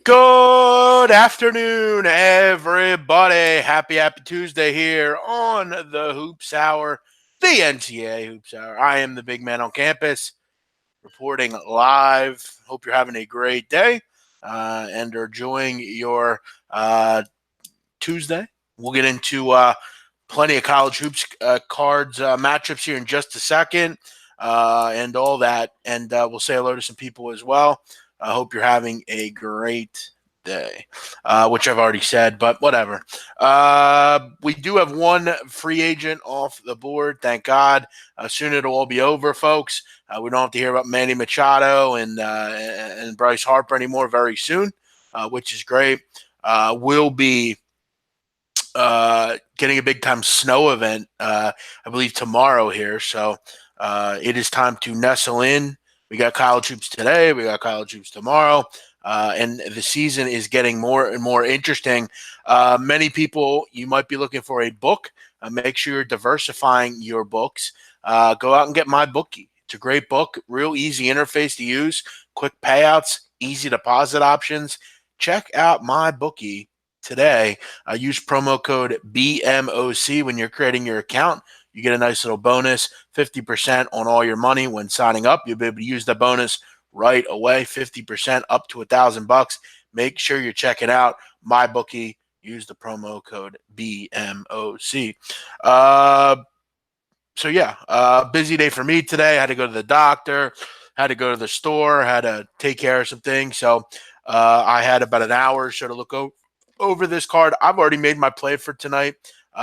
Good afternoon, everybody. Happy Tuesday here on the Hoops Hour, the NCAA Hoops Hour. I am the big man on campus, reporting live. Hope you're having a great day and are enjoying your Tuesday. We'll get into plenty of college hoops cards, matchups here in just a second, and all that. And we'll say hello to some people as well. I hope you're having a great day, which I've already said, but whatever. We do have one free agent off the board, thank God. Soon it'll all be over, folks. We don't have to hear about Manny Machado and Bryce Harper anymore very soon, which is great. We'll be getting a big-time snow event, I believe, tomorrow here, so it is time to nestle in. We got college hoops today. We got college hoops tomorrow. And the season is getting more and more interesting. Many people, you might be looking for a book. Make sure you're diversifying your books. Go out and get MyBookie. It's a great book, real easy interface to use, quick payouts, easy deposit options. Check out MyBookie today. Use promo code BMOC when you're creating your account. You get a nice little bonus, 50% on all your money when signing up. You'll be able to use the bonus right away, 50% up to $1,000. Make sure you check it out. MyBookie. Use the promo code BMOC. Busy day for me today. I had to go to the doctor, had to go to the store, had to take care of some things. So I had about an hour or so to look over this card. I've already made my play for tonight,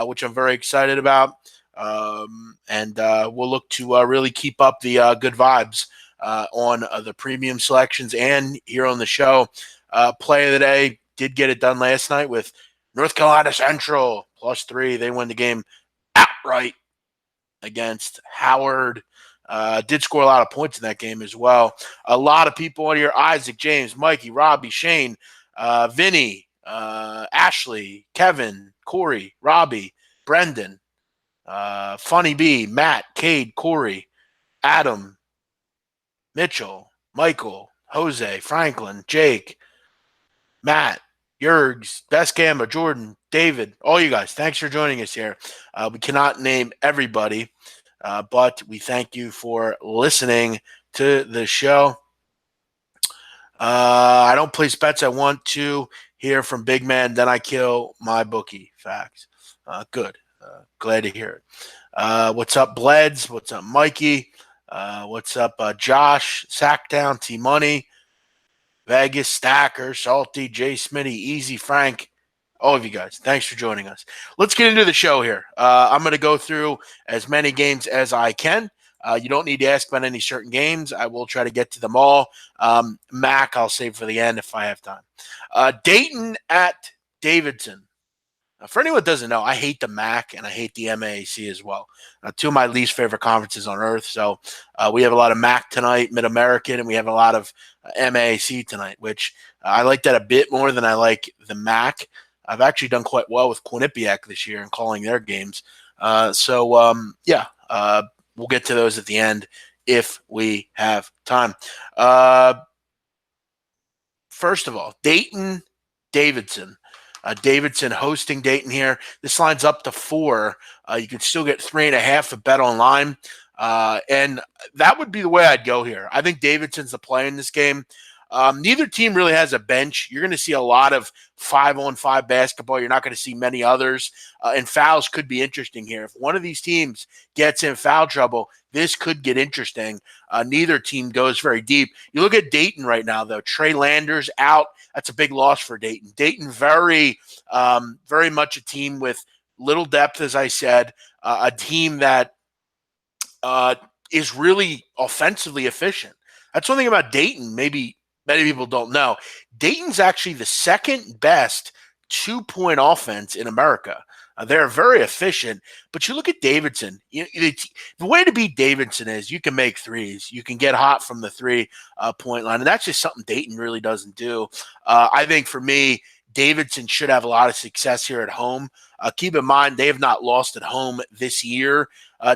which I'm very excited about. We'll look to really keep up the good vibes on the premium selections and here on the show. Play of the day, did get it done last night with North Carolina Central +3. They win the game outright against Howard. Did score a lot of points in that game as well. A lot of people on here: Isaac, James, Mikey, Robbie, Shane, Vinny, Ashley, Kevin, Corey, Robbie, Brendan, Funny B, Matt, Cade, Corey, Adam, Mitchell, Michael, Jose, Franklin, Jake, Matt, Yergs, Best Gamma, Jordan, David, all you guys, thanks for joining us here. We cannot name everybody, but we thank you for listening to the show. I don't place bets I want to hear from Big Man, then I kill MyBookie. Facts. Good. Glad to hear it. What's up, Bleds? What's up, Mikey? What's up, Josh, Sacktown, T-Money, Vegas, Stacker, Salty, Jay Smitty, Easy, Frank, all of you guys. Thanks for joining us. Let's get into the show here. I'm going to go through as many games as I can. You don't need to ask about any certain games. I will try to get to them all. Mac, I'll save for the end if I have time. Dayton at Davidson. For anyone that doesn't know, I hate the MAC and I hate the MAAC as well. Two of my least favorite conferences on earth. So we have a lot of MAC tonight, Mid-American, and we have a lot of MAAC tonight, which I like that a bit more than I like the MAC. I've actually done quite well with Quinnipiac this year and calling their games. We'll get to those at the end if we have time. First of all, Dayton, Davidson. Davidson hosting Dayton here. This line's up to 4. You can still get 3.5 at Bet Online. And that would be the way I'd go here. I think Davidson's the play in this game. Neither team really has a bench. You're going to see a lot of 5-on-5 basketball. You're not going to see many others. And fouls could be interesting here. If one of these teams gets in foul trouble, this could get interesting. Neither team goes very deep. You look at Dayton right now, though. Trey Landers out. That's a big loss for Dayton. Dayton very much a team with little depth, as I said. A team that is really offensively efficient. That's one thing about Dayton maybe many people don't know. Dayton's actually the second best 2-point offense in America. They're very efficient, but you look at Davidson. The way to beat Davidson is you can make threes. You can get hot from the 3-point line, and that's just something Dayton really doesn't do. I think for me, Davidson should have a lot of success here at home. Keep in mind, they have not lost at home this year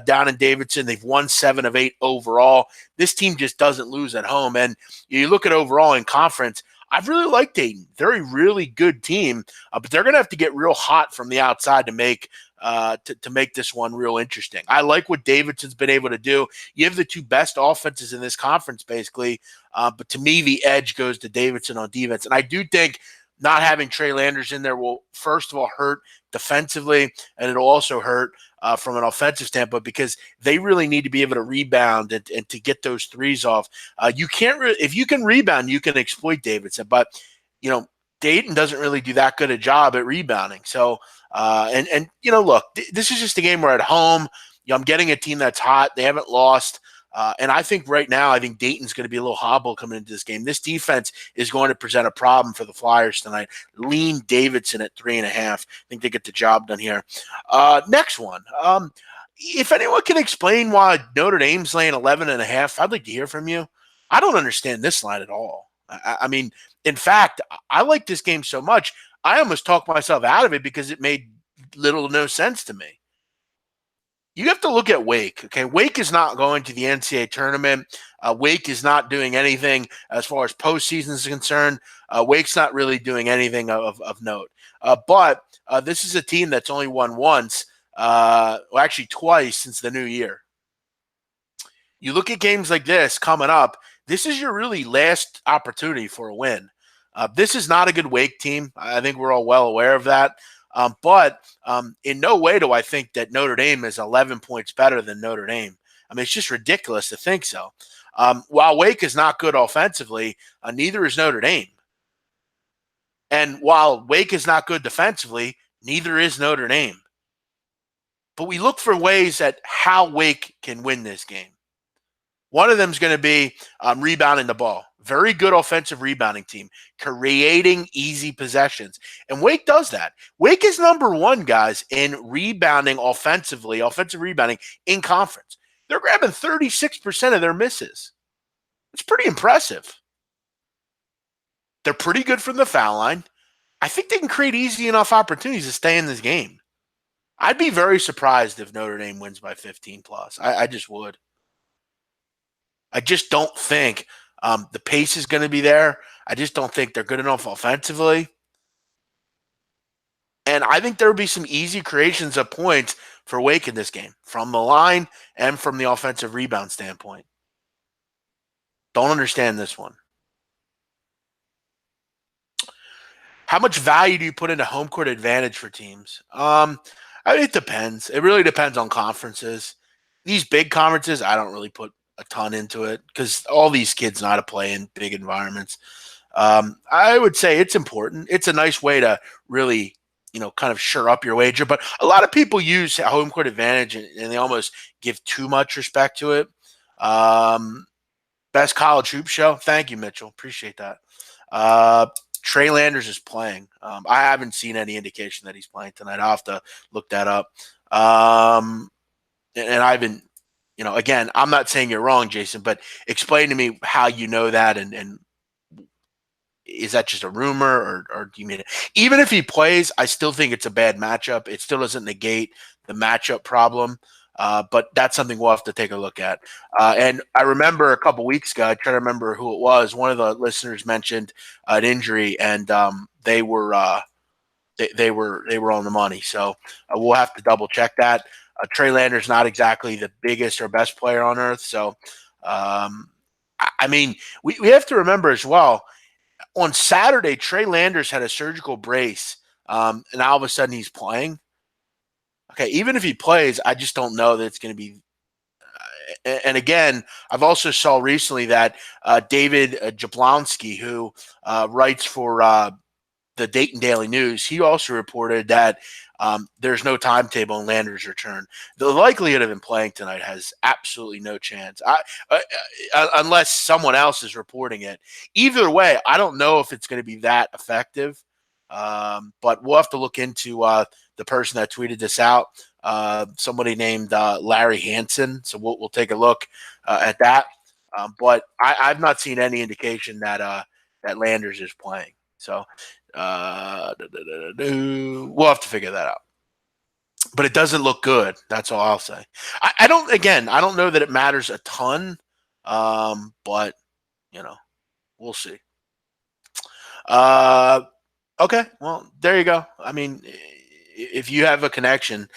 down in Davidson. They've won 7 of 8 overall. This team just doesn't lose at home. And you look at overall in conference, I really like Dayton. They're a really good team, but they're going to have to get real hot from the outside to make to make this one real interesting. I like what Davidson's been able to do. You have the two best offenses in this conference, basically, but to me, the edge goes to Davidson on defense, and I do think not having Trey Landers in there will, first of all, hurt defensively, and it'll also hurt from an offensive standpoint because they really need to be able to rebound and to get those threes off. You can't if you can rebound, you can exploit Davidson, but Dayton doesn't really do that good a job at rebounding. So look, this is just a game we're at home. I'm getting a team that's hot. They haven't lost. And I think right now, I think Dayton's going to be a little hobble coming into this game. This defense is going to present a problem for the Flyers tonight. Lean Davidson at 3.5. I think they get the job done here. Next one. If anyone can explain why Notre Dame's laying 11.5, I'd like to hear from you. I don't understand this line at all. I mean, in fact, I like this game so much, I almost talked myself out of it because it made little to no sense to me. You have to look at Wake. Okay, Wake is not going to the NCAA tournament. Wake is not doing anything as far as postseason is concerned. Wake's not really doing anything of note. But this is a team that's only won once, actually twice since the new year. You look at games like this coming up, this is your really last opportunity for a win. This is not a good Wake team. I think we're all well aware of that. But in no way do I think that Notre Dame is 11 points better than Notre Dame. I mean, it's just ridiculous to think so. While Wake is not good offensively, neither is Notre Dame. And while Wake is not good defensively, neither is Notre Dame. But we look for ways at how Wake can win this game. One of them is going to be rebounding the ball. Very good offensive rebounding team, creating easy possessions. And Wake does that. Wake is number one, guys, in rebounding offensively, offensive rebounding in conference. They're grabbing 36% of their misses. It's pretty impressive. They're pretty good from the foul line. I think they can create easy enough opportunities to stay in this game. I'd be very surprised if Notre Dame wins by 15 plus. I just would. I just don't think the pace is going to be there. I just don't think they're good enough offensively. And I think there will be some easy creations of points for Wake in this game from the line and from the offensive rebound standpoint. Don't understand this one. How much value do you put into home court advantage for teams? It depends. It really depends on conferences. These big conferences, I don't really put a ton into it because all these kids know how to play in big environments. I would say it's important. It's a nice way to really, kind of shore up your wager. But a lot of people use home court advantage and they almost give too much respect to it. Best college hoop show. Thank you, Mitchell. Appreciate that. Trey Landers is playing. I haven't seen any indication that he's playing tonight. I'll have to look that up. And I've been, again, I'm not saying you're wrong, Jason, but explain to me how you know that and is that just a rumor or do you mean it? Even if he plays, I still think it's a bad matchup. It still doesn't negate the matchup problem. But that's something we'll have to take a look at. And I remember a couple weeks ago, I try to remember who it was. One of the listeners mentioned an injury, and they were on the money. So we'll have to double check that. Trey Landers not exactly the biggest or best player on earth. So, we have to remember as well. On Saturday, Trey Landers had a surgical brace, and all of a sudden he's playing. Okay, even if he plays, I just don't know that it's going to be. And again, I've also saw recently that David Jablonski, who writes for the Dayton Daily News, he also reported that there's no timetable on Landers' return. The likelihood of him playing tonight has absolutely no chance, unless someone else is reporting it. Either way, I don't know if it's going to be that effective. But we'll have to look into the person that tweeted this out, somebody named Larry Hansen. So we'll take a look at that. But I've not seen any indication that that Landers is playing. So we'll have to figure that out. But it doesn't look good. That's all I'll say. I don't know that it matters a ton, but we'll see. Okay, well, there you go. I mean, if you have a connection,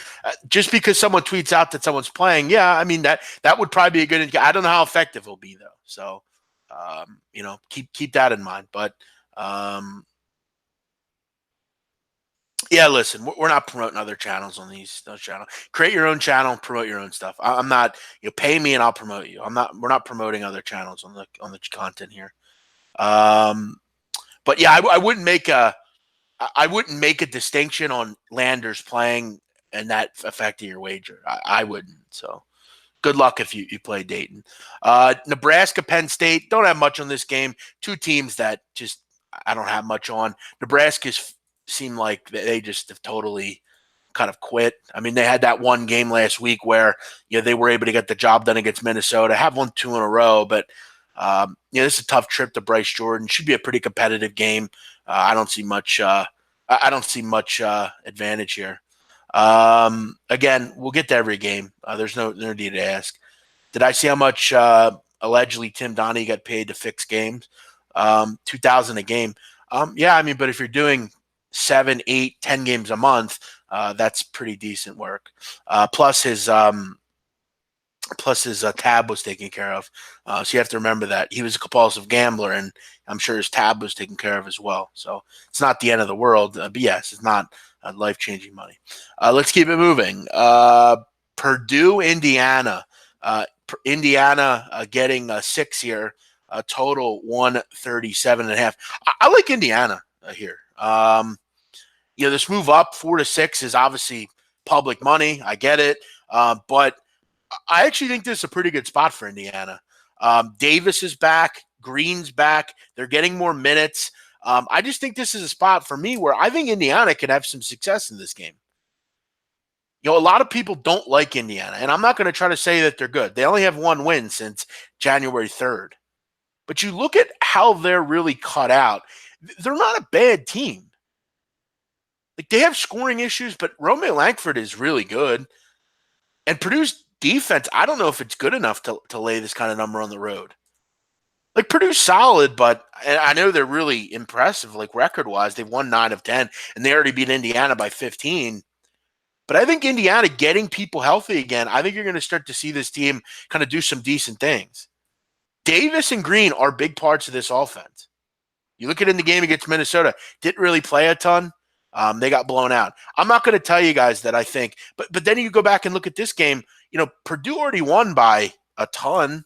just because someone tweets out that someone's playing, yeah, I mean that would probably be a good. I don't know how effective it'll be though. So, keep that in mind. But yeah, listen, we're not promoting other channels on those channels. Create your own channel, promote your own stuff. I'm not, pay me and I'll promote you. I'm not. We're not promoting other channels on the content here. But yeah, I wouldn't make a distinction on Landers playing and that affecting your wager. I wouldn't. So good luck if you play Dayton. Nebraska, Penn State, don't have much on this game. Two teams that just I don't have much on. Nebraska's seem like they just have totally kind of quit. I mean, they had that one game last week where they were able to get the job done against Minnesota. Have won 2 in a row, but this is a tough trip to Bryce Jordan. Should be a pretty competitive game. I don't see much. I don't see much advantage here. Again, we'll get to every game. There's no need to ask. Did I see how much allegedly Tim Donahue got paid to fix games? $2,000 a game. Yeah, I mean, but if you're doing 7, 8, 10 games a month, that's pretty decent work. Plus his tab was taken care of. So you have to remember that he was a compulsive gambler, and I'm sure his tab was taken care of as well. So it's not the end of the world. But yes, it's not life-changing money. Let's keep it moving. Purdue, Indiana. Indiana getting 6 here. Total 137.5. I like Indiana here. This move up 4-6 is obviously public money. I get it. But I actually think this is a pretty good spot for Indiana. Davis is back. Green's back. They're getting more minutes. I just think this is a spot for me where I think Indiana can have some success in this game. A lot of people don't like Indiana, and I'm not going to try to say that they're good. They only have 1 win since January 3rd. But you look at how they're really cut out. They're not a bad team. Like, they have scoring issues, but Romeo Langford is really good. And Purdue's defense, I don't know if it's good enough to lay this kind of number on the road. Like, Purdue's solid, but I know they're really impressive, like record-wise. They've won 9 of 10, and they already beat Indiana by 15. But I think Indiana getting people healthy again, I think you're going to start to see this team kind of do some decent things. Davis and Green are big parts of this offense. You look at in the game against Minnesota, didn't really play a ton. They got blown out. I'm not going to tell you guys that I think, but then you go back and look at this game. Purdue already won by a ton.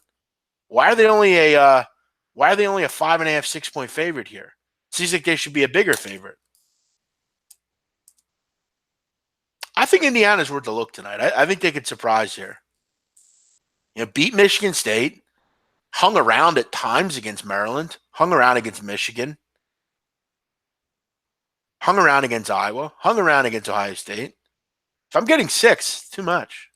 Why are they only a 5.5, 6-point favorite here? Seems like they should be a bigger favorite. I think Indiana's worth a look tonight. I think they could surprise here. Beat Michigan State, hung around at times against Maryland, hung around against Michigan, hung around against Iowa, hung around against Ohio State. If I'm getting 6, it's too much.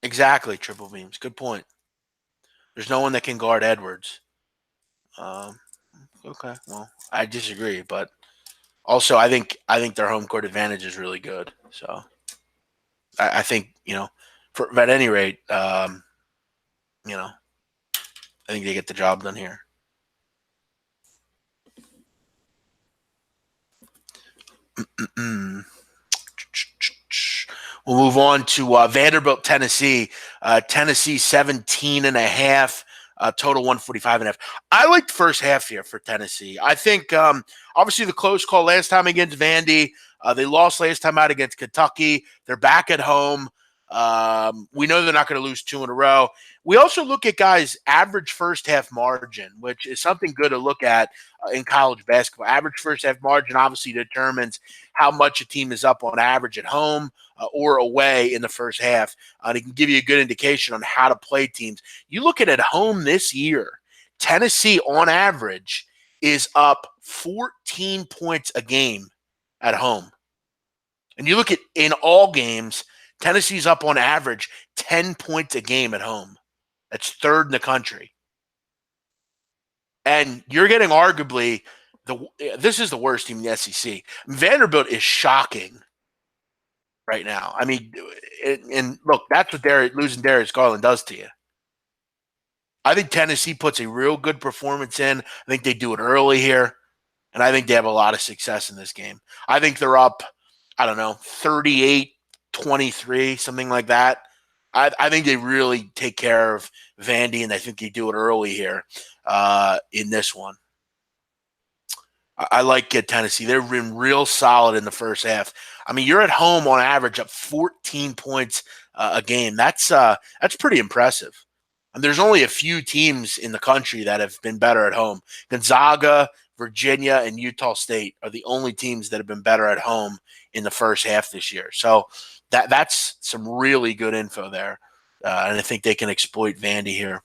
Exactly, triple beams. Good point. There's no one that can guard Edwards. Okay, well, I disagree, but also I think their home court advantage is really good. So I think at any rate, I think they get the job done here. We'll move on to Vanderbilt, Tennessee. Tennessee 17.5. Total 145.5. I like the first half here for Tennessee. I think obviously the close call last time against Vandy. They lost last time out against Kentucky. They're back at home. We know they're not going to lose 2 in a row. We also look at guys' average first half margin, which is something good to look at in college basketball. Average first half margin obviously determines how much a team is up on average at home or away in the first half. It can give you a good indication on how to play teams. You look at home this year, Tennessee on average is up 14 points a game at home. And you look at in all games, Tennessee's up on average 10 points a game at home. That's 3rd in the country. And you're getting arguably this is the worst team in the SEC. Vanderbilt is shocking. right now. I mean, and look, that's what losing Darius Garland does to you. I think Tennessee puts a real good performance in. I think they do it early here, and I think they have a lot of success in this game. I think they're up, I don't know, 38-23, something like that. I think they really take care of Vandy, and I think they do it early here in this one. I like Tennessee. They've been real solid in the first half. I mean, you're at home on average up 14 points a game. That's pretty impressive. And there's only a few teams in the country that have been better at home. Gonzaga, Virginia, and Utah State are the only teams that have been better at home in the first half this year. So that's some really good info there. And I think they can exploit Vandy here.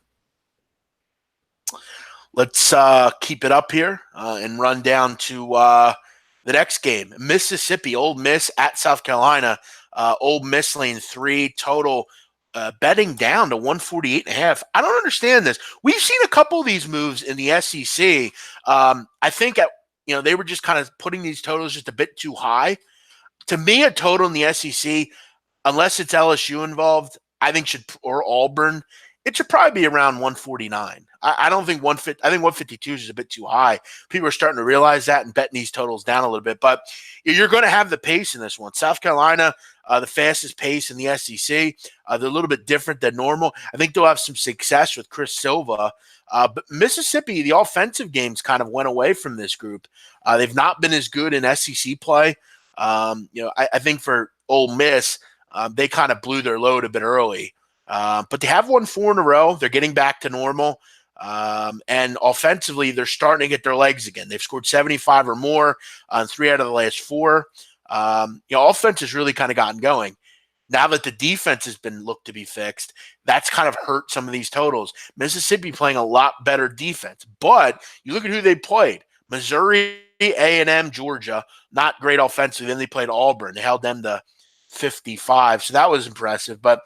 Let's keep it up here and run down to the next game. Mississippi, Ole Miss at South Carolina. Ole Miss lane 3, total betting down to 148.5. I don't understand this. We've seen a couple of these moves in the SEC. I think they were just kind of putting these totals just a bit too high. To me, a total in the SEC, unless it's LSU involved, I think or Auburn, it should probably be around 149. I don't think 150. I think 152 is a bit too high. People are starting to realize that and betting these totals down a little bit. But you're going to have the pace in this one. South Carolina, the fastest pace in the SEC. They're a little bit different than normal. I think they'll have some success with Chris Silva. But Mississippi, the offensive games kind of went away from this group. They've not been as good in SEC play. I think for Ole Miss, they kind of blew their load a bit early. But they have won 4 in a row. They're getting back to normal. And offensively, they're starting to get their legs again. They've scored 75 or more on 3 out of the last 4. Offense has really kind of gotten going. Now that the defense has been looked to be fixed, that's kind of hurt some of these totals. Mississippi playing a lot better defense. But you look at who they played. Missouri, A&M, Georgia, not great offensively. Then they played Auburn. They held them to 55. So that was impressive. But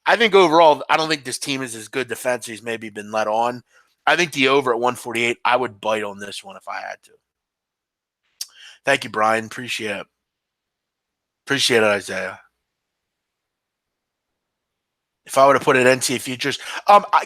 I think overall, I don't think this team is as good defensively as maybe been let on. I think the over at 148, I would bite on this one if I had to. Thank you, Brian. Appreciate it. Appreciate it, Isaiah. If I were to put it NCAA futures,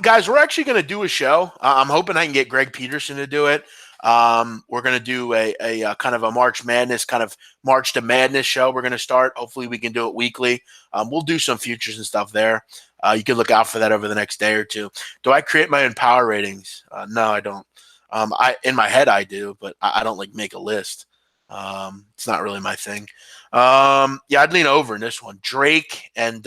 guys, we're actually going to do a show. I'm hoping I can get Greg Peterson to do it. We're going to do a kind of a March Madness, kind of March to Madness show. We're going to start. Hopefully we can do it weekly. We'll do some futures and stuff there. You can look out for that over the next day or two. Do I create my own power ratings? No, I don't. In my head I do, but I don't like make a list. It's not really my thing. I'd lean over in this one. Drake and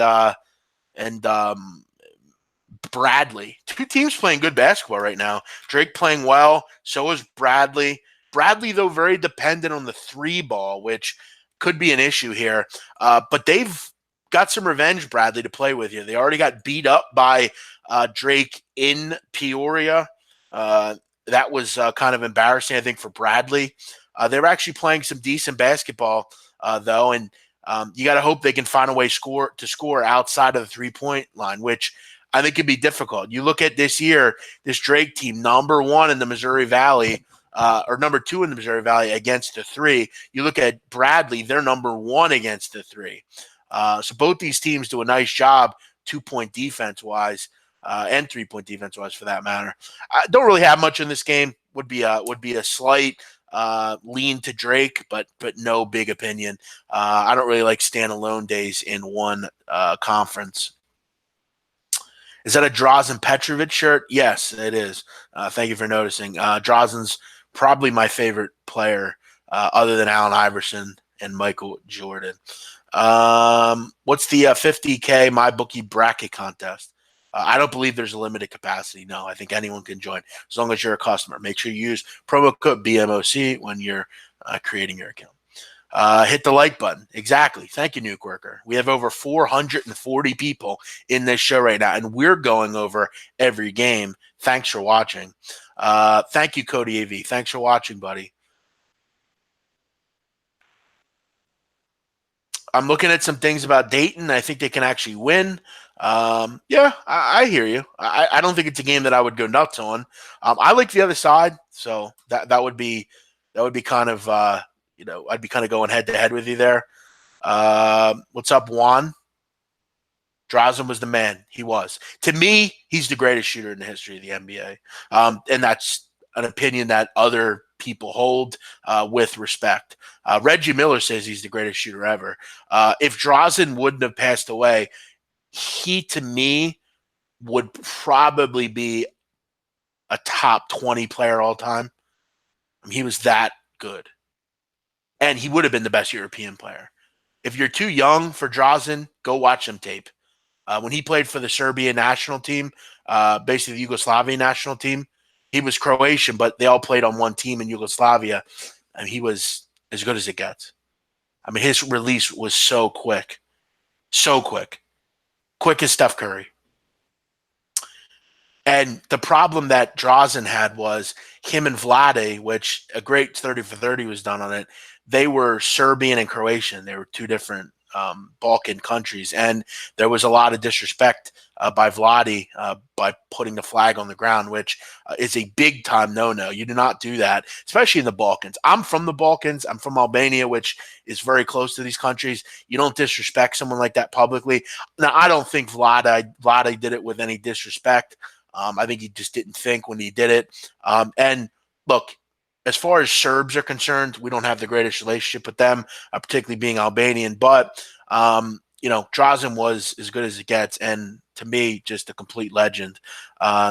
Bradley. 2 teams playing good basketball right now. Drake playing well. So is Bradley. Bradley, though, very dependent on the 3 ball, which could be an issue here. But they've got some revenge, Bradley, to play with you. They already got beat up by Drake in Peoria. That was kind of embarrassing, I think, for Bradley. They were actually playing some decent basketball, though, and you got to hope they can find a way to score outside of the 3-point line, which I think could be difficult. You look at this year, this Drake team, number 1 in the Missouri Valley, or number 2 in the Missouri Valley against the 3. You look at Bradley, they're number 1 against the 3. So both these teams do a nice job 2-point defense-wise and 3-point defense-wise for that matter. I don't really have much in this game. Would be a slight lean to Drake, but no big opinion. I don't really like standalone days in one conference. Is that a Drazen Petrovic shirt? Yes, it is. Thank you for noticing. Drazen's probably my favorite player other than Allen Iverson and Michael Jordan. What's the 50K MyBookie bracket contest? I don't believe there's a limited capacity. No, I think anyone can join as long as you're a customer. Make sure you use promo code BMOC when you're creating your account. Hit the like button. Exactly. Thank you, Nuke Worker. We have over 440 people in this show right now, and we're going over every game. Thanks for watching. Thank you, Cody AV. Thanks for watching, buddy. I'm looking at some things about Dayton. I think they can actually win. I hear you. I don't think it's a game that I would go nuts on. I like the other side, so that would be kind of I'd be kind of going head to head with you there. What's up, Juan? Drazen was the man. He was. To me, he's the greatest shooter in the history of the NBA. And that's an opinion that other people hold with respect. Reggie Miller says he's the greatest shooter ever. If Drazen wouldn't have passed away, he, to me, would probably be a top 20 player all time. I mean, he was that good. And he would have been the best European player. If you're too young for Drazen, go watch him tape. When he played for the Serbian national team, basically the Yugoslavian national team, he was Croatian, but they all played on one team in Yugoslavia, and he was as good as it gets. I mean, his release was so quick, quick as Steph Curry. And the problem that Drazen had was him and Vlade, which a great 30 for 30 was done on it. They were Serbian and Croatian. They were two different Balkan countries. And there was a lot of disrespect by Vlade by putting the flag on the ground, which is a big time no-no. You do not do that, especially in the Balkans. I'm from the Balkans. I'm from Albania, which is very close to these countries. You don't disrespect someone like that publicly. Now, I don't think Vlade did it with any disrespect. I think he just didn't think when he did it. And look, as far as Serbs are concerned, we don't have the greatest relationship with them, particularly being Albanian. But, Drazen was as good as it gets. And to me, just a complete legend.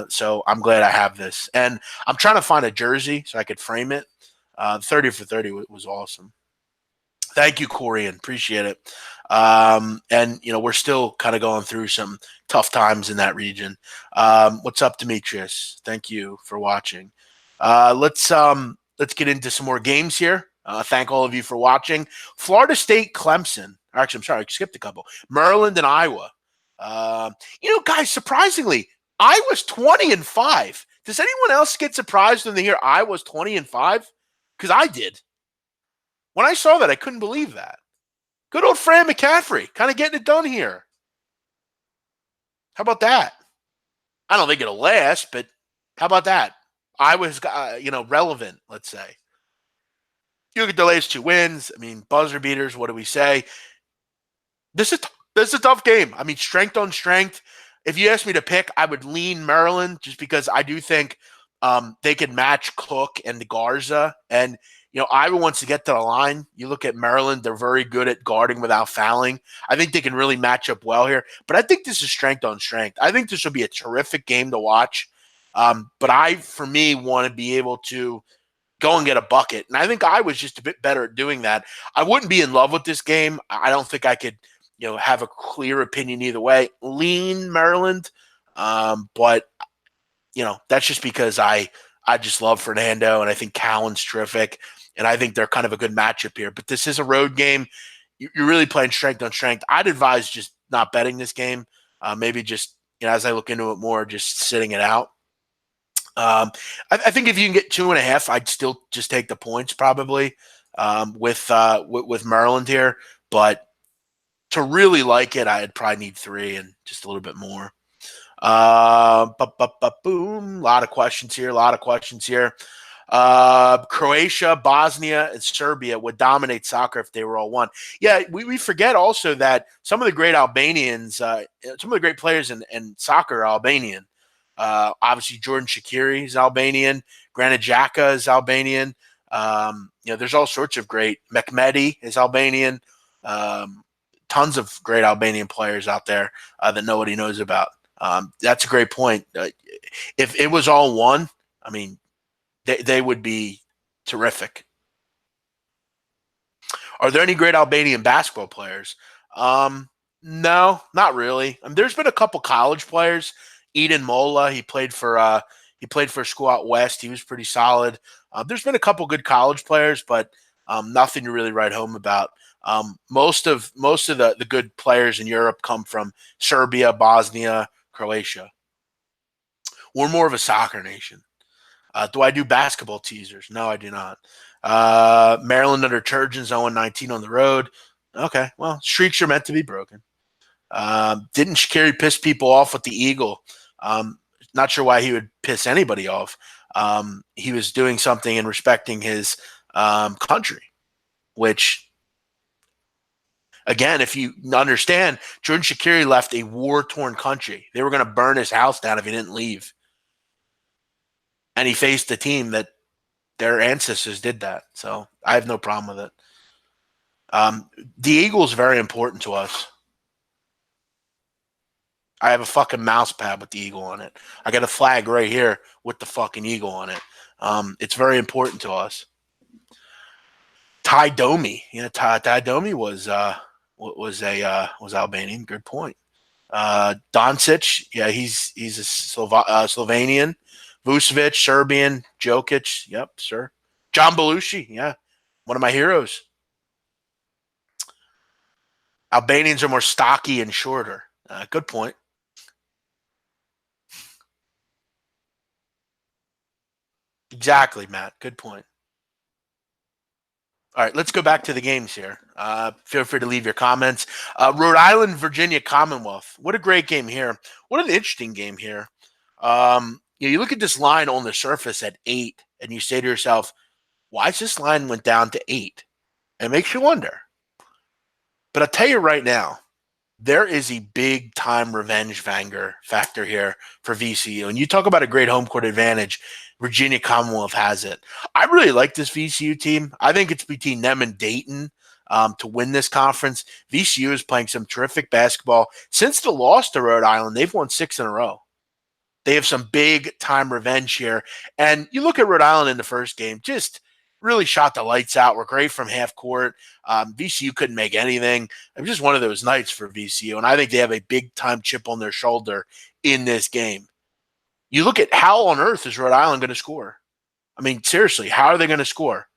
So I'm glad I have this. And I'm trying to find a jersey so I could frame it. 30 for 30 was awesome. Thank you, Corian. Appreciate it. And we're still kind of going through some tough times in that region. What's up, Demetrius? Thank you for watching. Let's get into some more games here. Thank all of you for watching. Florida State, Clemson. Actually, I'm sorry, I skipped a couple. Maryland and Iowa. Guys, surprisingly, Iowa's 20-5. Does anyone else get surprised when they hear Iowa's 20-5? Because I did. When I saw that, I couldn't believe that. Good old Fran McCaffrey, kind of getting it done here. How about that? I don't think it'll last, but how about that? Iowa's, relevant, let's say. You look at the latest 2 wins. I mean, buzzer beaters, what do we say? This is a tough game. I mean, strength on strength. If you ask me to pick, I would lean Maryland just because I do think they could match Cook and Garza. And, Iowa wants to get to the line. You look at Maryland, they're very good at guarding without fouling. I think they can really match up well here. But I think this is strength on strength. I think this will be a terrific game to watch. But I, for me, want to be able to go and get a bucket. And I think I was just a bit better at doing that. I wouldn't be in love with this game. I don't think I could, have a clear opinion either way. Lean Maryland. But, that's just because I just love Fernando, and I think Cowan's terrific. And I think they're kind of a good matchup here. But this is a road game. You're really playing strength on strength. I'd advise just not betting this game. Maybe just, as I look into it more, just sitting it out. I think if you can get 2.5, I'd still just take the points probably with Maryland here. But to really like it, I'd probably need 3 and just a little bit more. Boom. A lot of questions here. Croatia, Bosnia, and Serbia would dominate soccer if they were all one. Yeah, we forget also that some of the great Albanians, some of the great players in soccer are Albanian. Obviously, Jordan Shaqiri is Albanian. Granit Xhaka is Albanian. There's all sorts of great. Mehmeti is Albanian. Tons of great Albanian players out there that nobody knows about. That's a great point. If it was all one, I mean, they would be terrific. Are there any great Albanian basketball players? No, not really. I mean, there's been a couple college players. Eden Mola, he played for a school out west. He was pretty solid. There's been a couple good college players, but nothing to really write home about. Most of the good players in Europe come from Serbia, Bosnia, Croatia. We're more of a soccer nation. Do I do basketball teasers? No, I do not. Maryland under Trojans 0-19 on the road. Okay, well, streaks are meant to be broken. Didn't Shaqiri piss people off with the Eagle? Not sure why he would piss anybody off. He was doing something and respecting his country, which Again, if you understand, Jordan Shaqiri left a war-torn country. They were going to burn his house down if he didn't leave. And he faced a team that their ancestors did that. So I have no problem with it. The Eagle's very important to us. I have a fucking mouse pad with the eagle on it. I got a flag right here with the fucking eagle on it. It's very important to us. Ty Domi, Ty Domi was Albanian. Good point. Doncic, yeah, he's a Slovenian. Vucevic, Serbian. Jokic, yep, sir. John Belushi, yeah, one of my heroes. Albanians are more stocky and shorter. Good point. Exactly, Matt. Good point. All right, let's go back to the games here. Feel free to leave your comments. Rhode Island, Virginia Commonwealth. What a great game here. What an interesting game here. You look at this line on the surface at 8, and you say to yourself, why is this line went down to 8? It makes you wonder. But I'll tell you right now, there is a big time revenge factor here for VCU. And you talk about a great home court advantage. Virginia Commonwealth has it. I really like this VCU team. I think it's between them and Dayton to win this conference. VCU is playing some terrific basketball. Since the loss to Rhode Island, they've won 6 in a row. They have some big time revenge here. And you look at Rhode Island in the first game, just really shot the lights out. Were great from half court. VCU couldn't make anything. It was just one of those nights for VCU. And I think they have a big time chip on their shoulder in this game. You look at how on earth is Rhode Island going to score? I mean, seriously, how are they going to score?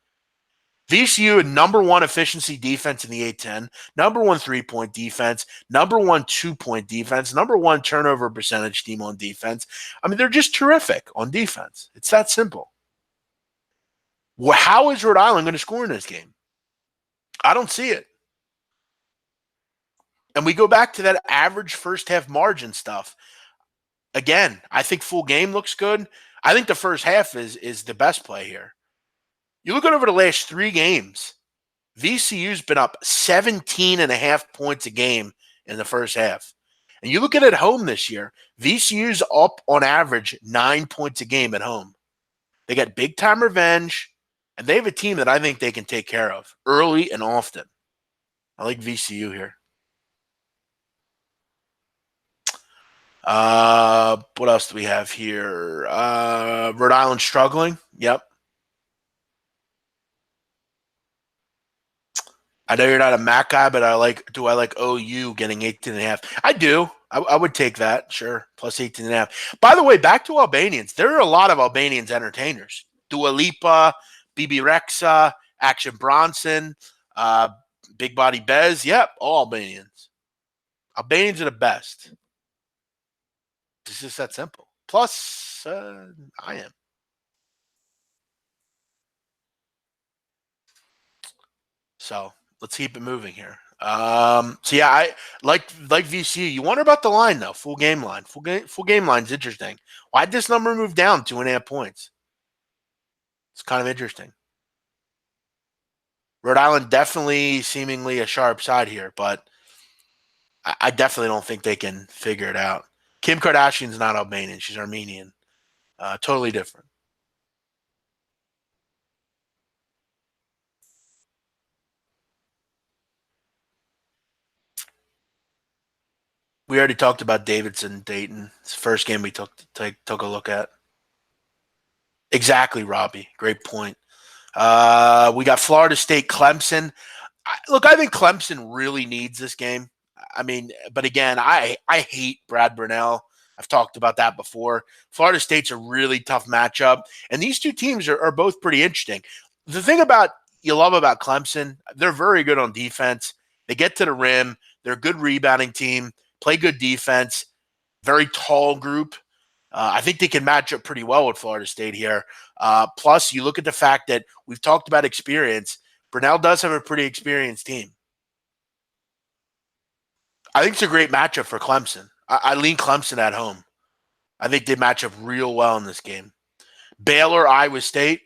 VCU, number 1 efficiency defense in the A-10, number 1 3-point defense, number 1 2-point defense, number 1 turnover percentage team on defense. I mean, they're just terrific on defense. It's that simple. Well, how is Rhode Island going to score in this game? I don't see it. And we go back to that average first half margin stuff. Again, I think full game looks good. I think the first half is the best play here. You look at over the last 3 games, VCU's been up 17.5 points a game in the first half. And you look at it at home this year, VCU's up on average 9 points a game at home. They got big time revenge, and they have a team that I think they can take care of early and often. I like VCU here. What else do we have here? Rhode Island struggling. Yep. I know you're not a MAC guy, but do I like OU getting 18.5? I do. I would take that. Sure. Plus 18.5. By the way, back to Albanians. There are a lot of Albanians entertainers. Dua Lipa, BB Rexa, Action Bronson, Big Body Bez. Yep. All Albanians. Albanians are the best. It's just that simple. Plus, I am. So let's keep it moving here. So yeah, I like VCU. You wonder about the line though. Full game line. Full game line's interesting. Why'd this number move down 2.5 points? It's kind of interesting. Rhode Island definitely seemingly a sharp side here, but I definitely don't think they can figure it out. Kim Kardashian's not Albanian. She's Armenian. Totally different. We already talked about Davidson, Dayton. It's the first game we took a look at. Exactly, Robbie. Great point. We got Florida State, Clemson. Look, I think Clemson really needs this game. I mean, but again, I hate Brad Burnell. I've talked about that before. Florida State's a really tough matchup, and these two teams are both pretty interesting. The thing you love about Clemson, they're very good on defense. They get to the rim. They're a good rebounding team, play good defense, very tall group. I think they can match up pretty well with Florida State here. Plus, you look at the fact that we've talked about experience. Burnell does have a pretty experienced team. I think it's a great matchup for Clemson. I lean Clemson at home. I think they match up real well in this game. Baylor, Iowa State.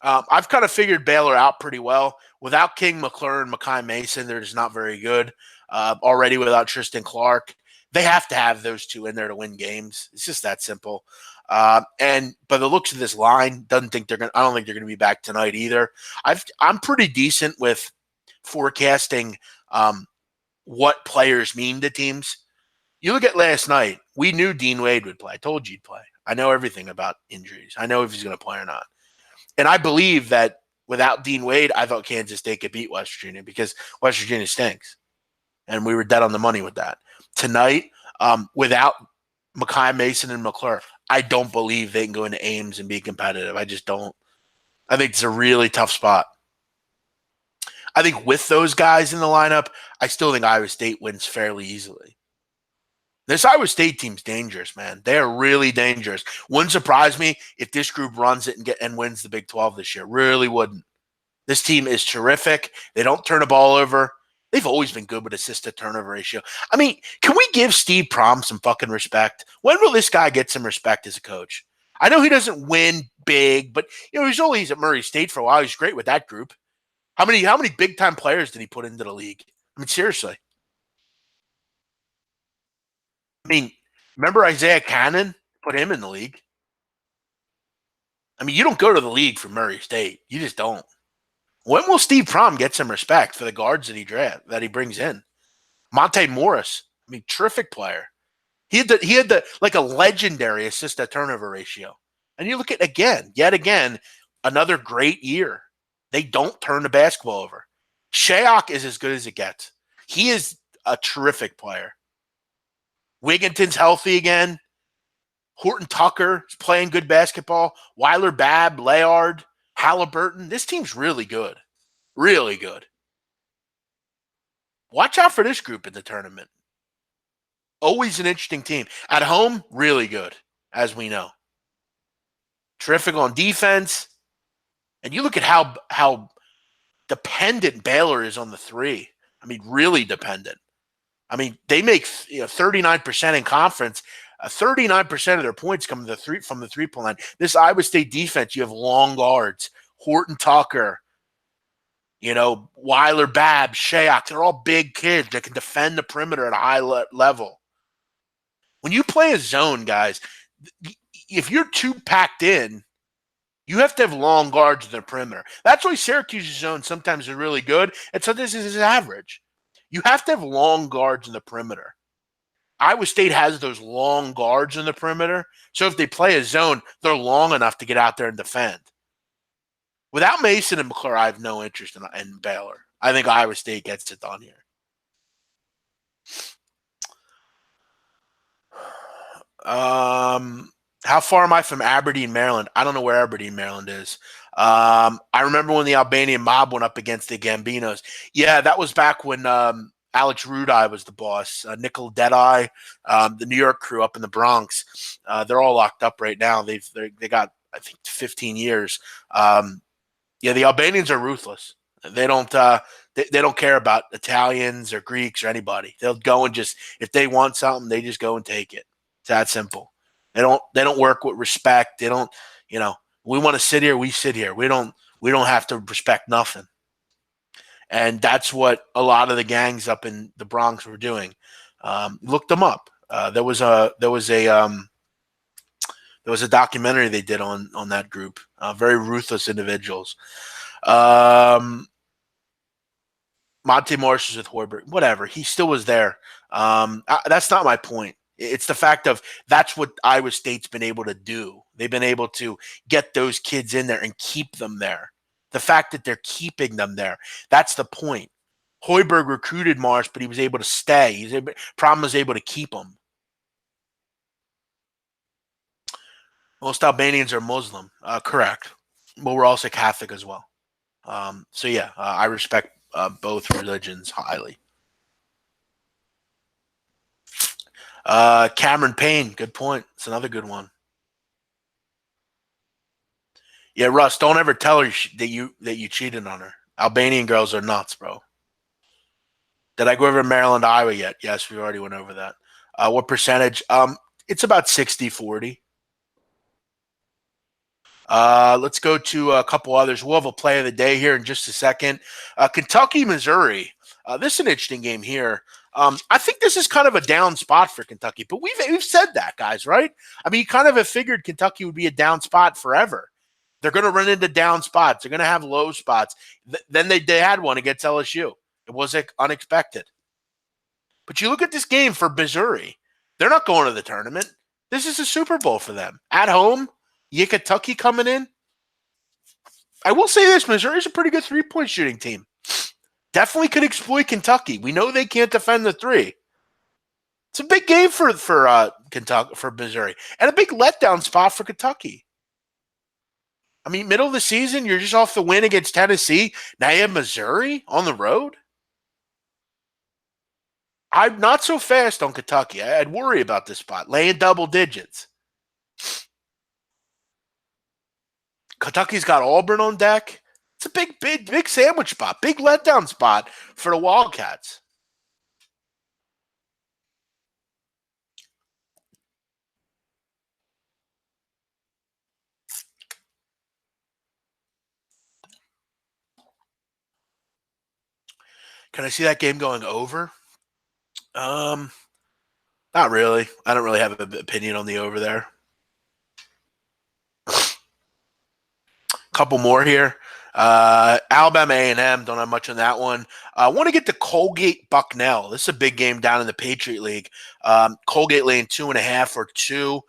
I've kind of figured Baylor out pretty well. Without King, McClure, and Makai Mason, they're just not very good. Already without Tristan Clark, they have to have those two in there to win games. It's just that simple. And by the looks of this line, I don't think they're gonna be back tonight either. I'm pretty decent with forecasting what players mean to teams. You look at last night, we knew Dean Wade would play. I told you he'd play. I know everything about injuries. I know if he's going to play or not. And I believe that without Dean Wade, I thought Kansas State could beat West Virginia because West Virginia stinks. And we were dead on the money with that. Tonight, without Makai Mason and McClure, I don't believe they can go into Ames and be competitive. I just don't. I think it's a really tough spot. I think with those guys in the lineup, I still think Iowa State wins fairly easily. This Iowa State team's dangerous, man. They are really dangerous. Wouldn't surprise me if this group runs it and wins the Big 12 this year. Really wouldn't. This team is terrific. They don't turn the ball over. They've always been good with assist-to-turnover ratio. I mean, can we give Steve Prohm some fucking respect? When will this guy get some respect as a coach? I know he doesn't win big, but he's at Murray State for a while. He's great with that group. How many big-time players did he put into the league? I mean, seriously. I mean, remember Isaiah Cannon? Put him in the league. I mean, you don't go to the league for Murray State. You just don't. When will Steve Prohm get some respect for the guards that he brings in? Monte Morris, I mean, terrific player. He had a legendary assist-to-turnover ratio. And you look at yet again, another great year. They don't turn the basketball over. Shayok is as good as it gets. He is a terrific player. Wigginton's healthy again. Horton Tucker is playing good basketball. Weiler Babb, Layard, Halliburton. This team's really good. Really good. Watch out for this group in the tournament. Always an interesting team. At home, really good, as we know. Terrific on defense. And you look at how dependent Baylor is on the three. I mean, really dependent. I mean, they make 39% in conference. 39% of their points come from the three-point line. This Iowa State defense, you have long guards, Horton Tucker, Weiler Babb, Shayok. They're all big kids that can defend the perimeter at a high level. When you play a zone, guys, if you're too packed in, you have to have long guards in the perimeter. That's why Syracuse's zone sometimes is really good, and sometimes is average. You have to have long guards in the perimeter. Iowa State has those long guards in the perimeter, so if they play a zone, they're long enough to get out there and defend. Without Mason and McClure, I have no interest in Baylor. I think Iowa State gets it done here. How far am I from Aberdeen, Maryland? I don't know where Aberdeen, Maryland is. I remember when the Albanian mob went up against the Gambinos. Yeah, that was back when Alex Rudai was the boss. Nickel Deadeye, the New York crew up in the Bronx. They're all locked up right now. They got, I think, 15 years. The Albanians are ruthless. They don't they don't care about Italians or Greeks or anybody. They'll go and just, if they want something, they just go and take it. It's that simple. They don't work with respect. They don't, we want to sit here, we sit here. We don't have to respect nothing. And that's what a lot of the gangs up in the Bronx were doing. Look them up. There was a documentary they did on that group. Very ruthless individuals. Monte Morris was with Hoiberg. Whatever. He still was there. That's not my point. It's the fact of that's what Iowa State's been able to do. They've been able to get those kids in there and keep them there. The fact that they're keeping them there, that's the point. Hoiberg recruited Morris, but he was able to stay. Problem was able to keep him. Most Albanians are Muslim. Correct. But we're also Catholic as well. I respect both religions highly. Cameron Payne, good point. It's another good one. Yeah, Russ, don't ever tell her that you cheated on her. Albanian girls are nuts, bro. Did I go over Maryland, Iowa yet? Yes, we already went over that. What percentage? It's about 60-40. Let's go to a couple others. We'll have a play of the day here in just a second. Kentucky, Missouri. This is an interesting game here. I think this is kind of a down spot for Kentucky, but we've said that, guys, right? I mean, you kind of have figured Kentucky would be a down spot forever. They're going to run into down spots. They're going to have low spots. Then they had one against LSU. It was unexpected. But you look at this game for Missouri. They're not going to the tournament. This is a Super Bowl for them. At home, you get Kentucky coming in. I will say this, Missouri's a pretty good three-point shooting team. Definitely could exploit Kentucky. We know they can't defend the three. It's a big game for Kentucky, for Missouri, and a big letdown spot for Kentucky. I mean, middle of the season, you're just off the win against Tennessee. Now you have Missouri on the road. I'm not so fast on Kentucky. I'd worry about this spot, laying double digits. Kentucky's got Auburn on deck. It's a big sandwich spot, big letdown spot for the Wildcats. Can I see that game going over? Not really. I don't really have an opinion on the over there. Couple more here. Alabama A&M, don't have much on that one. I want to get to Colgate Bucknell. This is a big game down in the Patriot League. Colgate laying 2.5 or 2.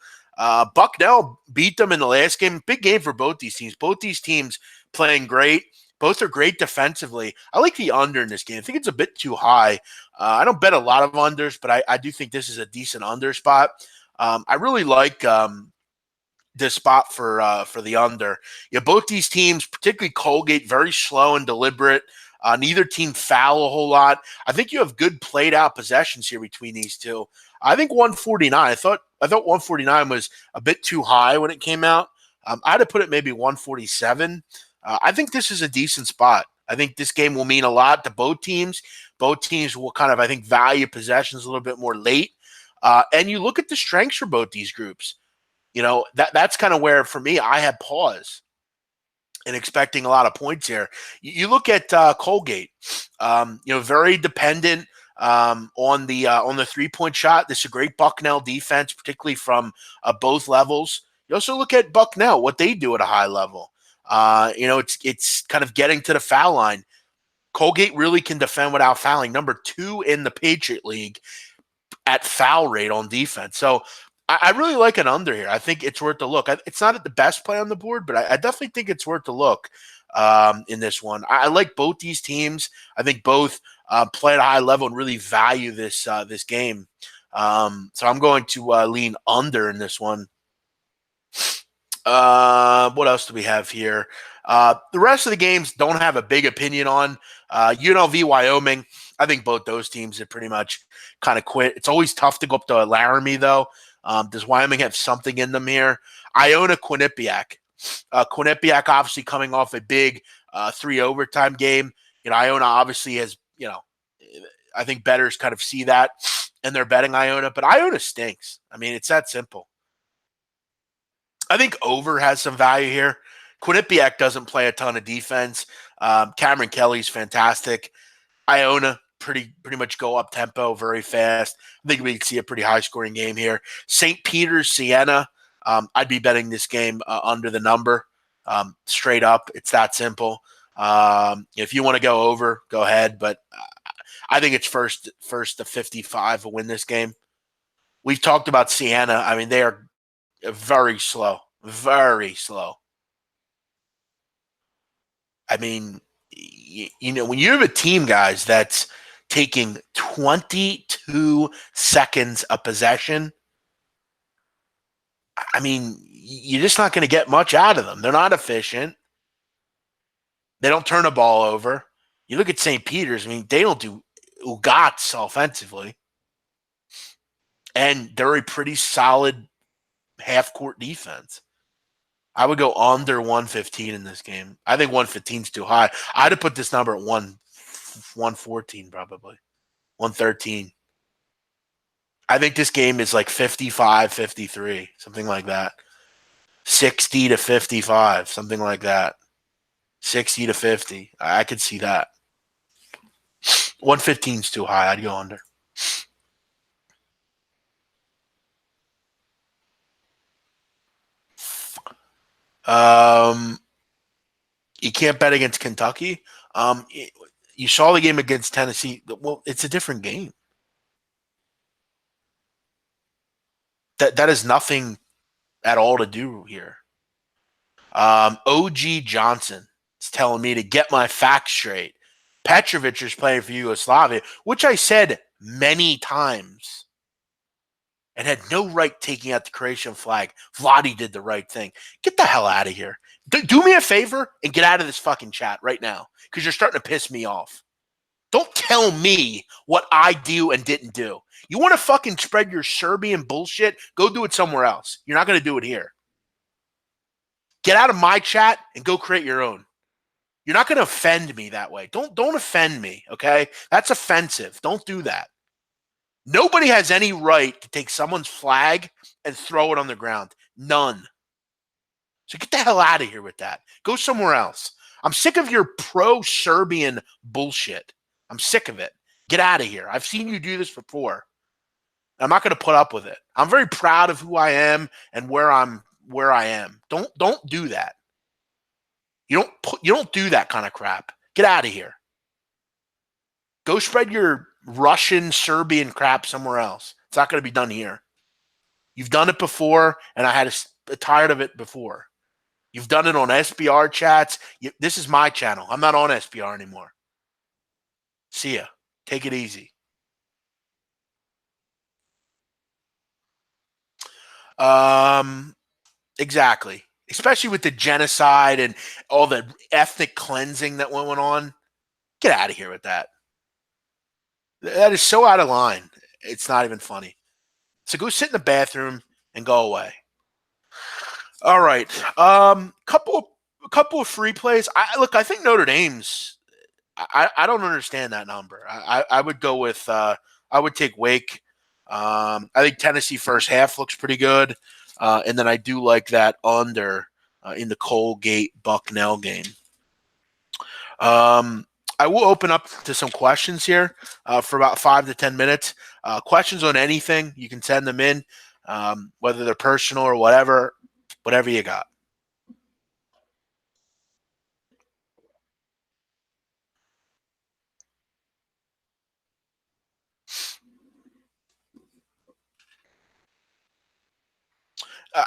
Bucknell beat them in the last game. Big game for both these teams. Both these teams playing great. Both are great defensively. I like the under in this game. I think it's a bit too high. I don't bet a lot of unders, but I do think this is a decent under spot. I really like this spot for the under. Yeah, both these teams, particularly Colgate, very slow and deliberate. Neither team foul a whole lot. I think you have good played out possessions here between these two. I think 149. I thought 149 was a bit too high when it came out. I'd have put it maybe 147. I think this is a decent spot. I think this game will mean a lot to both teams. Both teams will kind of, I think, value possessions a little bit more late. And you look at the strengths for both these groups. You know, that's kind of where, for me, I had pause and expecting a lot of points here. You look at Colgate, very dependent on the 3-point shot. This is a great Bucknell defense, particularly from both levels. You also look at Bucknell, what they do at a high level. It's kind of getting to the foul line. Colgate really can defend without fouling. Number 2 in the Patriot League at foul rate on defense. So I really like an under here. I think it's worth a look. It's not at the best play on the board, but I definitely think it's worth a look in this one. I like both these teams. I think both play at a high level and really value this game. So I'm going to lean under in this one. What else do we have here? The rest of the games don't have a big opinion on. UNLV, Wyoming. I think both those teams have pretty much kind of quit. It's always tough to go up to Laramie, though. Does Wyoming have something in them here? Iona, Quinnipiac. Quinnipiac obviously coming off a big 3 overtime game. Iona obviously has, I think bettors kind of see that, and they're betting Iona. But Iona stinks. I mean, it's that simple. I think over has some value here. Quinnipiac doesn't play a ton of defense. Cameron Kelly's fantastic. Iona pretty much go up tempo very fast. I think we can see a pretty high scoring game here. St. Peter's, Siena. I'd be betting this game under the number. Straight up, it's that simple. If you want to go over, go ahead. But I think it's first to 55 will win this game. We've talked about Siena. I mean, they are very slow. Very slow. I mean, when you have a team, guys, that's taking 22 seconds a possession, I mean, you're just not going to get much out of them. They're not efficient. They don't turn the ball over. You look at St. Peter's, I mean, they don't do ugats offensively. And they're a pretty solid half-court defense. I would go under 115 in this game. I think 115 is too high. I'd have put this number at 114 probably, 113. I think this game is like 55, 53, something like that. 60 to 55, something like that. 60 to 50. I could see that. 115 is too high. I'd go under. Um, you can't bet against Kentucky. You saw the game against Tennessee. Well, it's a different game. That is nothing at all to do here. OG Johnson is telling me to get my facts straight. Petrovic is playing for Yugoslavia, which I said many times, and had no right taking out the Croatian flag. Vladi did the right thing. Get the hell out of here. Do me a favor and get out of this fucking chat right now, because you're starting to piss me off. Don't tell me what I do and didn't do. You want to fucking spread your Serbian bullshit? Go do it somewhere else. You're not going to do it here. Get out of my chat and go create your own. You're not going to offend me that way. Don't offend me, okay? That's offensive. Don't do that. Nobody has any right to take someone's flag and throw it on the ground. None. So get the hell out of here with that. Go somewhere else. I'm sick of your pro-Serbian bullshit. I'm sick of it. Get out of here. I've seen you do this before. I'm not going to put up with it. I'm very proud of who I am and where I am. Don't do that. You don't do that kind of crap. Get out of here. Go spread your Russian, Serbian crap somewhere else. It's not going to be done here. You've done it before, and I had tired of it before. You've done it on SBR chats. This is my channel. I'm not on SBR anymore. See ya. Take it easy. Exactly. Especially with the genocide and all the ethnic cleansing that went on. Get out of here with that. That is so out of line. It's not even funny. So go sit in the bathroom and go away. All right. Couple of free plays. I think Notre Dame's. I don't understand that number. I would go with. I would take Wake. I think Tennessee first half looks pretty good, and then I do like that under in the Colgate Bucknell game. I will open up to some questions here for about 5 to 10 minutes. Questions on anything, you can send them in, whether they're personal or whatever you got.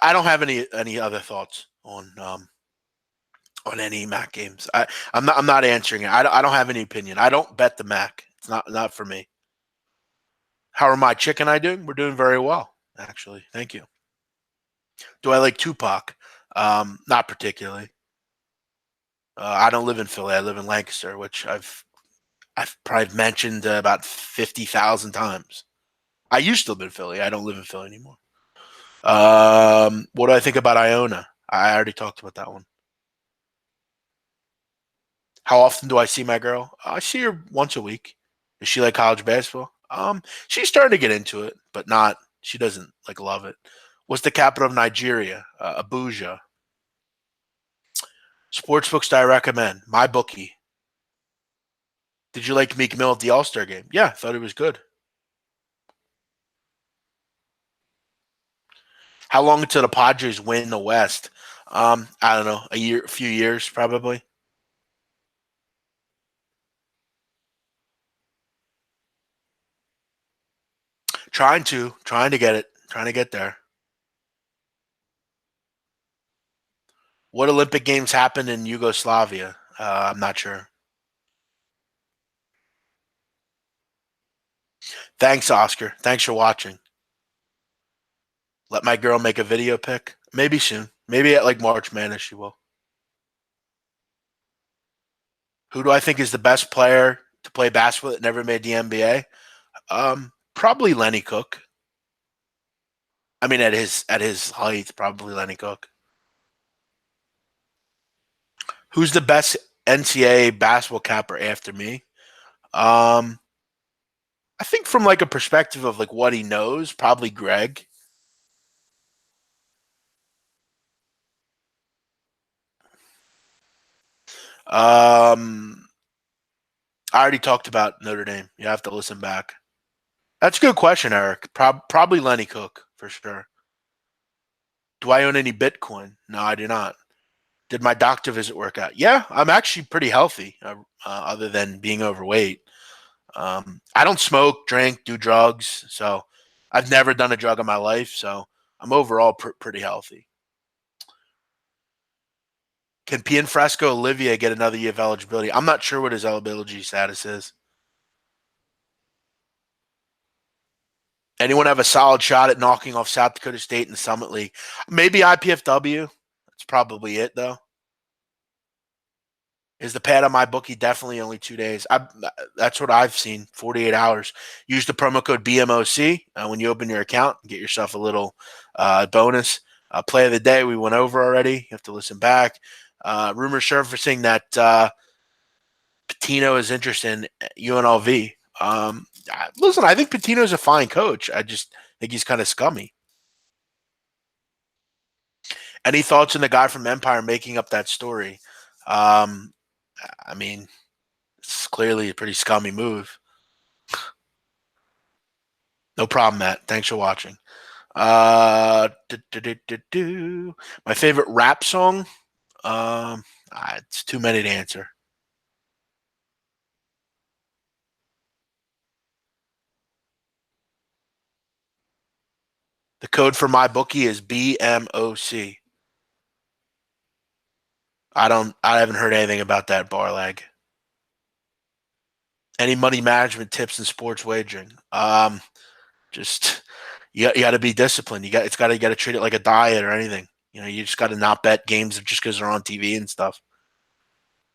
I don't have any other thoughts on any MAC games. I'm not answering it. I don't have any opinion. I don't bet the MAC. It's not for me. How are my chick and I doing? We're doing very well, actually. Thank you. Do I like Tupac? Not particularly. I don't live in Philly. I live in Lancaster, which I've probably mentioned about 50,000 times. I used to live in Philly. I don't live in Philly anymore. What do I think about Iona? I already talked about that one. How often do I see my girl? I see her once a week. Does she like college basketball? She's starting to get into it, but not. She doesn't love it. What's the capital of Nigeria? Abuja. Sportsbooks that I recommend. My bookie. Did you like Meek Mill at the All-Star game? Yeah, I thought he was good. How long until the Padres win the West? I don't know. A few years, probably. Trying to get it. Trying to get there. What Olympic Games happened in Yugoslavia? I'm not sure. Thanks, Oscar. Thanks for watching. Let my girl make a video pic. Maybe soon. Maybe at March Madness she will. Who do I think is the best player to play basketball that never made the NBA? Probably Lenny Cook. I mean, at his height, probably Lenny Cook. Who's the best NCAA basketball capper after me? I think from a perspective of what he knows, probably Greg. I already talked about Notre Dame. You have to listen back. That's a good question, Eric. Probably Lenny Cook for sure. Do I own any Bitcoin? No, I do not. Did my doctor visit work out? Yeah, I'm actually pretty healthy, other than being overweight. I don't smoke, drink, do drugs, so I've never done a drug in my life, so I'm overall pretty healthy. Can Pianfresco Olivier get another year of eligibility? I'm not sure what his eligibility status is. Anyone have a solid shot at knocking off South Dakota State in the Summit League? Maybe IPFW. That's probably it, though. Is the pad on my bookie definitely only 2 days? That's what I've seen. 48 hours. Use the promo code BMOC when you open your account and get yourself a little bonus. Play of the day we went over already. You have to listen back. Rumor surfacing that Patino is interested in UNLV. Listen, I think Patino's a fine coach. I just think he's kind of scummy. Any thoughts on the guy from Empire making up that story? I mean, it's clearly a pretty scummy move. No problem, Matt. Thanks for watching. My favorite rap song? It's too many to answer. The code for my bookie is BMOC. I haven't heard anything about that bar lag. Any money management tips in sports wagering? Just you got to be disciplined. You got to treat it like a diet or anything. You just got to not bet games just because they're on TV and stuff.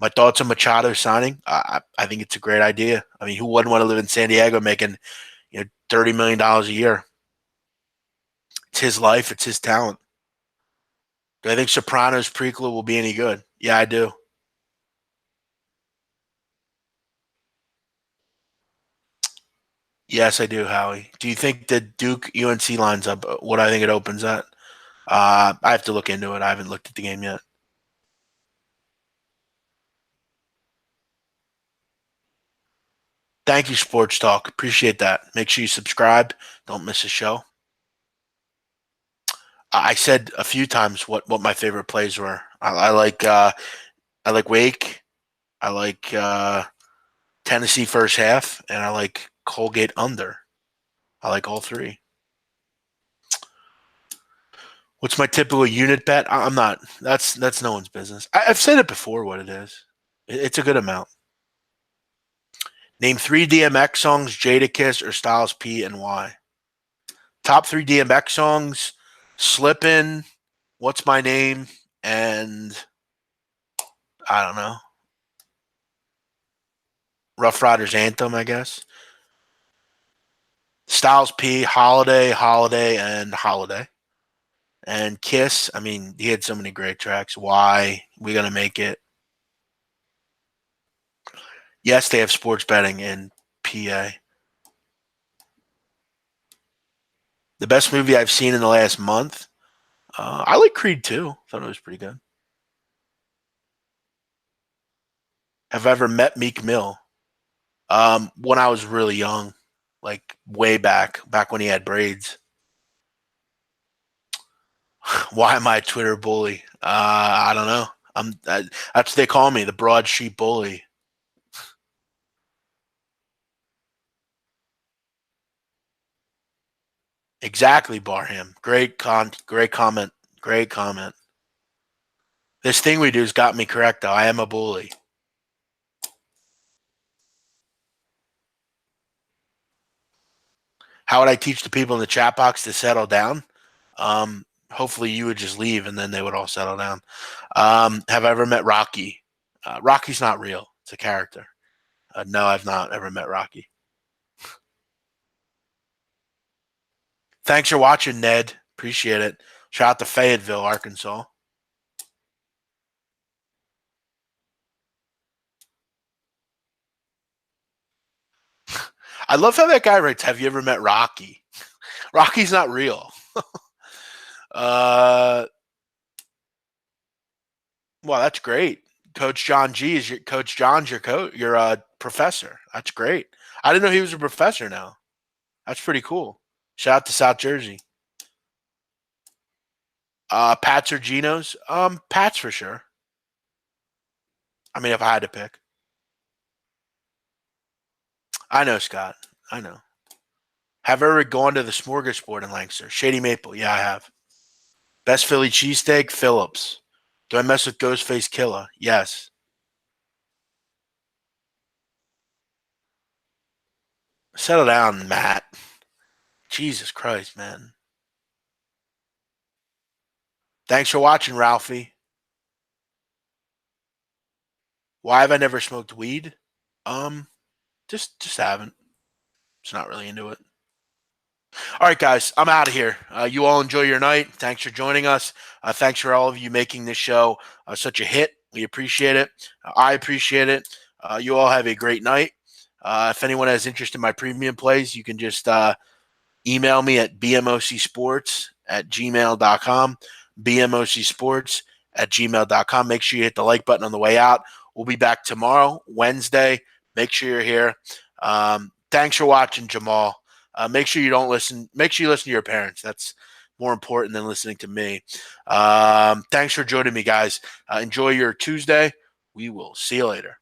My thoughts on Machado signing? I think it's a great idea. I mean, who wouldn't want to live in San Diego making $30 million a year? It's his life. It's his talent. Do I think Sopranos prequel will be any good? Yeah, I do. Yes, I do, Howie. Do you think the Duke UNC lines up? What I think it opens at? I have to look into it. I haven't looked at the game yet. Thank you, Sports Talk. Appreciate that. Make sure you subscribe. Don't miss a show. I said a few times what my favorite plays were. I like Wake. I like Tennessee first half, and I like Colgate under. I like all three. What's my typical unit bet? I'm not. That's no one's business. I've said it before. What it is, it's a good amount. Name 3 DMX songs: Jadakiss or Styles P and why. Top 3 DMX songs: Slippin', What's My Name, and I don't know. Rough Riders Anthem, I guess. Styles P, Holiday, Holiday, and Holiday. And Kiss, I mean, he had so many great tracks. Why? We Gonna Make It. Yes, they have sports betting in PA. The best movie I've seen in the last month. I like Creed 2. Thought it was pretty good. Have I ever met Meek Mill? When I was really young, like way back when he had braids. Why am I a Twitter bully? I don't know. That's what they call me, the broad sheep bully. Exactly, Barham. Great comment. Great comment. This thing we do has got me correct, though. I am a bully. How would I teach the people in the chat box to settle down? Hopefully you would just leave and then they would all settle down. Have I ever met Rocky? Rocky's not real. It's a character. No, I've not ever met Rocky. Thanks for watching, Ned. Appreciate it. Shout out to Fayetteville, Arkansas. I love how that guy writes, have you ever met Rocky? Rocky's not real. Well, that's great. Coach John G is your Coach John's your coach, your professor. That's great. I didn't know he was a professor now. That's pretty cool. Shout out to South Jersey. Pats or Genos? Pats for sure. I mean, if I had to pick. I know, Scott. I know. Have I ever gone to the Smorgasbord in Lancaster? Shady Maple. Yeah, I have. Best Philly cheesesteak? Phillips. Do I mess with Ghostface Killer? Yes. Settle down, Matt. Jesus Christ, man. Thanks for watching, Ralphie. Why have I never smoked weed? Um, just haven't. Just not really into it. All right, guys, I'm out of here. You all enjoy your night. Thanks for joining us. Thanks for all of you making this show such a hit. We appreciate it. I appreciate it. You all have a great night. If anyone has interest in my premium plays, you can just email me at bmocsports@gmail.com. bmocsports@gmail.com. Make sure you hit the like button on the way out. We'll be back tomorrow, Wednesday. Make sure you're here. Thanks for watching, Jamal. Make sure you don't listen. Make sure you listen to your parents. That's more important than listening to me. Thanks for joining me, guys. Enjoy your Tuesday. We will see you later.